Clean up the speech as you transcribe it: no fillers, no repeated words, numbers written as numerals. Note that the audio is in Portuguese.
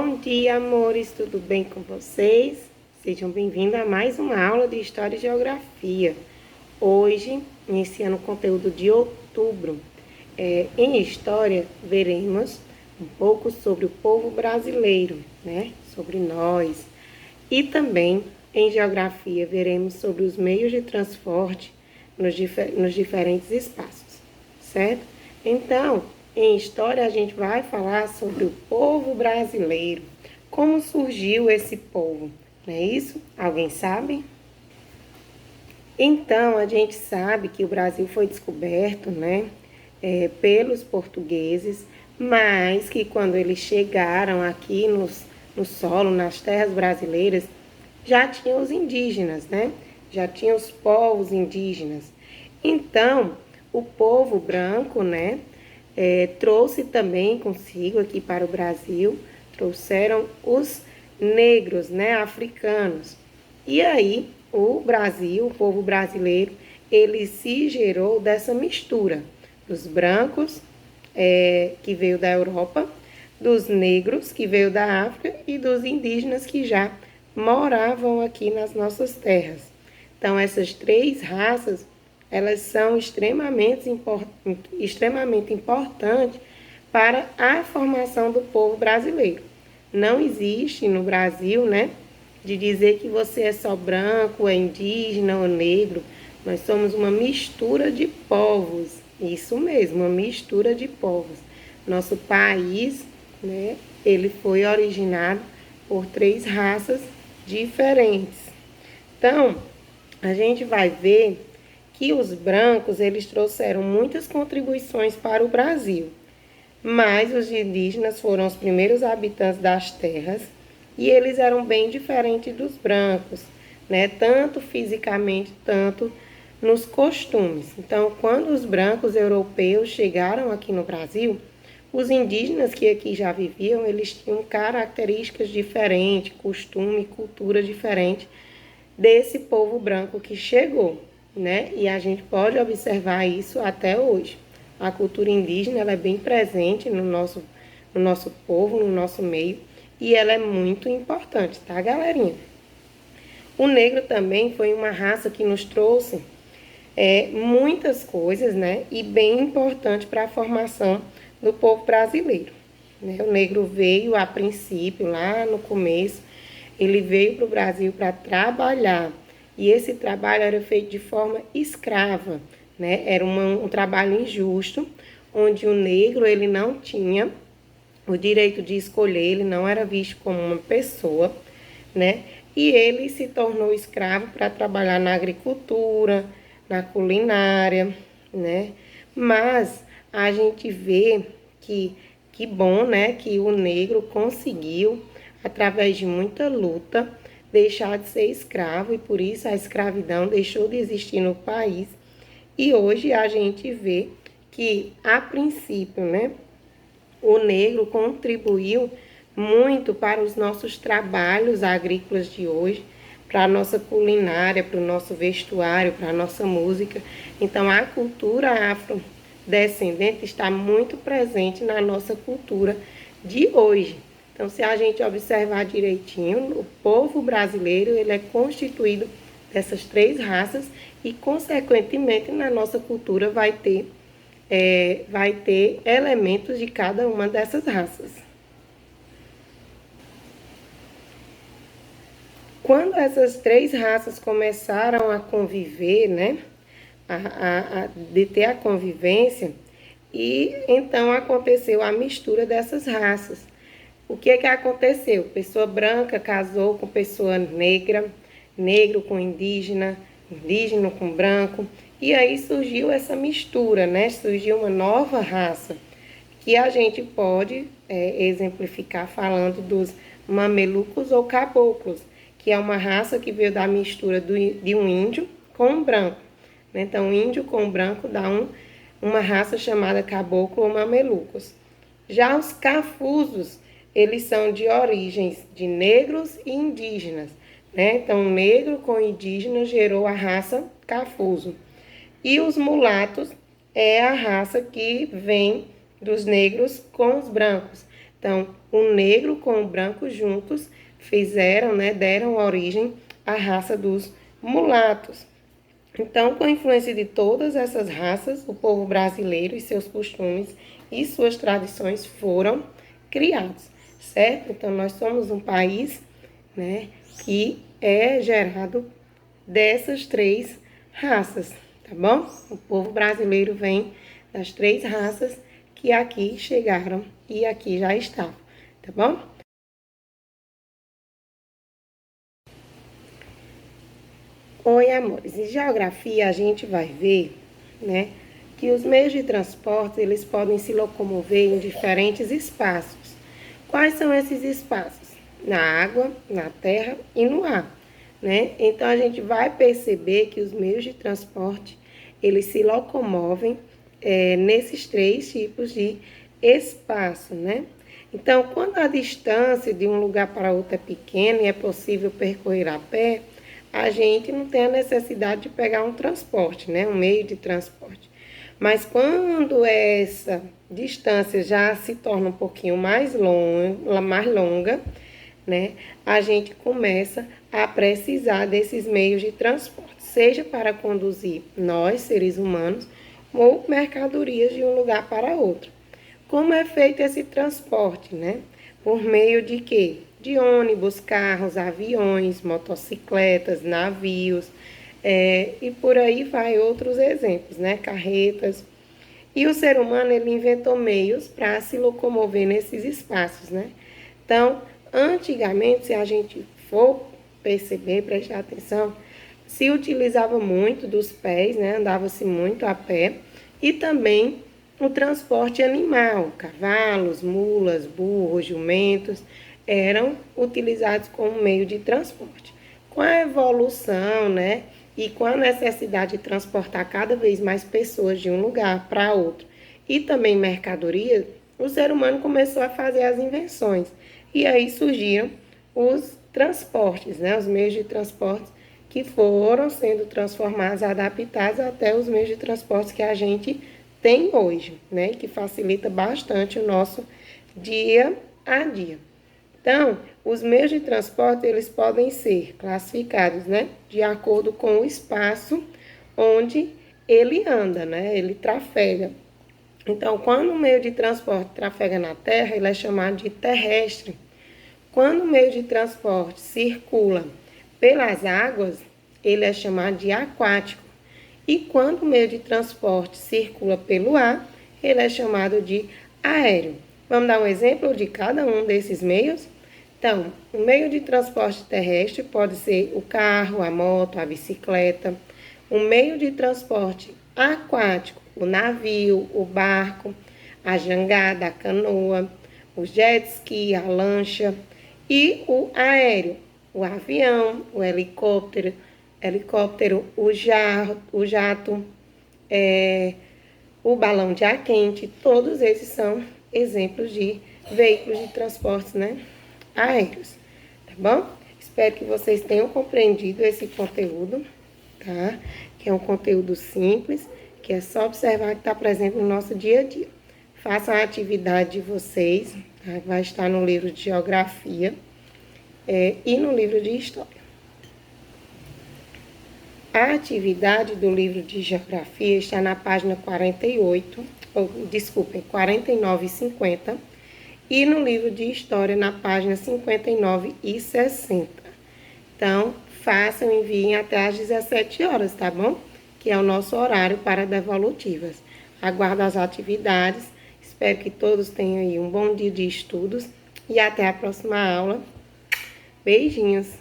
Bom dia, amores, tudo bem com vocês? Sejam bem-vindos a mais uma aula de História e Geografia. Hoje, iniciando o conteúdo de outubro, em História, veremos um pouco sobre o povo brasileiro, né? Sobre nós. E também, em Geografia, veremos sobre os meios de transporte nos diferentes espaços, certo? Então, em História, a gente vai falar sobre o povo brasileiro. Como surgiu esse povo? Não é isso? Alguém sabe? Então, a gente sabe que o Brasil foi descoberto, né, pelos portugueses, mas que quando eles chegaram aqui no solo, nas terras brasileiras, já tinham os indígenas, né? Já tinham os povos indígenas. Então, o povo branco, né, trouxe também consigo aqui para o Brasil, trouxeram os negros, né, africanos. E aí, o Brasil, o povo brasileiro, ele se gerou dessa mistura dos brancos, que veio da Europa, dos negros, que veio da África, e dos indígenas que já moravam aqui nas nossas terras. Então, essas três raças, elas são extremamente importantes para a formação do povo brasileiro. Não existe no Brasil, né, de dizer que você é só branco, é indígena ou negro. Nós somos uma mistura de povos, isso mesmo, uma mistura de povos. Nosso país, né, ele foi originado por três raças diferentes. Então, a gente vai ver que os brancos, eles trouxeram muitas contribuições para o Brasil, mas os indígenas foram os primeiros habitantes das terras e eles eram bem diferentes dos brancos, né? Tanto fisicamente, tanto nos costumes. Então, quando os brancos europeus chegaram aqui no Brasil, os indígenas que aqui já viviam, eles tinham características diferentes, costume e cultura diferente desse povo branco que chegou, né? E a gente pode observar isso até hoje. A cultura indígena, ela é bem presente no nosso povo, no nosso meio, e ela é muito importante, tá, galerinha? O negro também foi uma raça que nos trouxe muitas coisas, né? E bem importante para a formação do povo brasileiro, né? O negro veio a princípio, lá no começo, ele veio para o Brasil para trabalhar. E esse trabalho era feito de forma escrava, né? Era um trabalho injusto, onde o negro ele não tinha o direito de escolher, ele não era visto como uma pessoa, né? E ele se tornou escravo para trabalhar na agricultura, na culinária, né? Mas a gente vê que bom, né? Que o negro conseguiu, através de muita luta, deixar de ser escravo, e por isso a escravidão deixou de existir no país. E hoje a gente vê que, a princípio, né, o negro contribuiu muito para os nossos trabalhos agrícolas de hoje, para a nossa culinária, para o nosso vestuário, para a nossa música. Então, a cultura afrodescendente está muito presente na nossa cultura de hoje. Então, se a gente observar direitinho, o povo brasileiro ele é constituído dessas três raças e, consequentemente, na nossa cultura vai ter elementos de cada uma dessas raças. Quando essas três raças começaram a conviver, né, de ter a convivência, e então aconteceu a mistura dessas raças. O que aconteceu? Pessoa branca casou com pessoa negra, negro com indígena, indígena com branco, e aí surgiu essa mistura, né? Surgiu uma nova raça, que a gente pode exemplificar falando dos mamelucos ou caboclos, que é uma raça que veio da mistura de um índio com um branco, né? Então, um índio com um branco dá uma raça chamada caboclo ou mamelucos. Já os cafusos, eles são de origens de negros e indígenas, né? Então, negro com indígena gerou a raça cafuso. E os mulatos é a raça que vem dos negros com os brancos. Então, o negro com o branco juntos fizeram, né, deram origem à raça dos mulatos. Então, com a influência de todas essas raças, o povo brasileiro e seus costumes e suas tradições foram criados, certo? Então, nós somos um país, né, que é gerado dessas três raças, tá bom? O povo brasileiro vem das três raças que aqui chegaram e aqui já estavam, tá bom? Oi, amores. Em geografia a gente vai ver, né, que os meios de transporte eles podem se locomover em diferentes espaços. Quais são esses espaços? Na água, na terra e no ar, né? Então a gente vai perceber que os meios de transporte eles se locomovem nesses três tipos de espaço, né? Então, quando a distância de um lugar para outro é pequena e é possível percorrer a pé, a gente não tem a necessidade de pegar um transporte, né? Um meio de transporte. Mas quando essa distância já se torna um pouquinho mais longa, né? A gente começa a precisar desses meios de transporte, seja para conduzir nós, seres humanos, ou mercadorias de um lugar para outro. Como é feito esse transporte, né? Por meio de quê? De ônibus, carros, aviões, motocicletas, navios, e por aí vai outros exemplos, né? Carretas. E o ser humano, ele inventou meios para se locomover nesses espaços, né? Então, antigamente, se a gente for perceber, prestar atenção, se utilizava muito dos pés, né? Andava-se muito a pé e também o transporte animal, cavalos, mulas, burros, jumentos, eram utilizados como meio de transporte. Com a evolução, né, e com a necessidade de transportar cada vez mais pessoas de um lugar para outro e também mercadorias, o ser humano começou a fazer as invenções. E aí surgiram os transportes, né, os meios de transporte que foram sendo transformados, adaptados até os meios de transporte que a gente tem hoje, né, que facilita bastante o nosso dia a dia. Então, os meios de transporte, eles podem ser classificados, né, de acordo com o espaço onde ele anda, né, ele trafega. Então, quando o meio de transporte trafega na terra, ele é chamado de terrestre. Quando o meio de transporte circula pelas águas, ele é chamado de aquático. E quando o meio de transporte circula pelo ar, ele é chamado de aéreo. Vamos dar um exemplo de cada um desses meios? Então, o meio de transporte terrestre pode ser o carro, a moto, a bicicleta. O meio de transporte aquático, o navio, o barco, a jangada, a canoa, o jet ski, a lancha. E o aéreo, o avião, o helicóptero, o jato, o balão de ar quente, todos esses são exemplos de veículos de transporte, né, aéreos, tá bom? Espero que vocês tenham compreendido esse conteúdo, tá? Que é um conteúdo simples, que é só observar que está presente no nosso dia a dia. Façam a atividade de vocês, tá? Vai estar no livro de geografia e no livro de história. A atividade do livro de geografia está na página 49 e 50, e no livro de história na página 59 e 60. Então, façam e enviem até às 17 horas, tá bom? Que é o nosso horário para devolutivas. Aguardo as atividades, espero que todos tenham aí um bom dia de estudos e até a próxima aula. Beijinhos!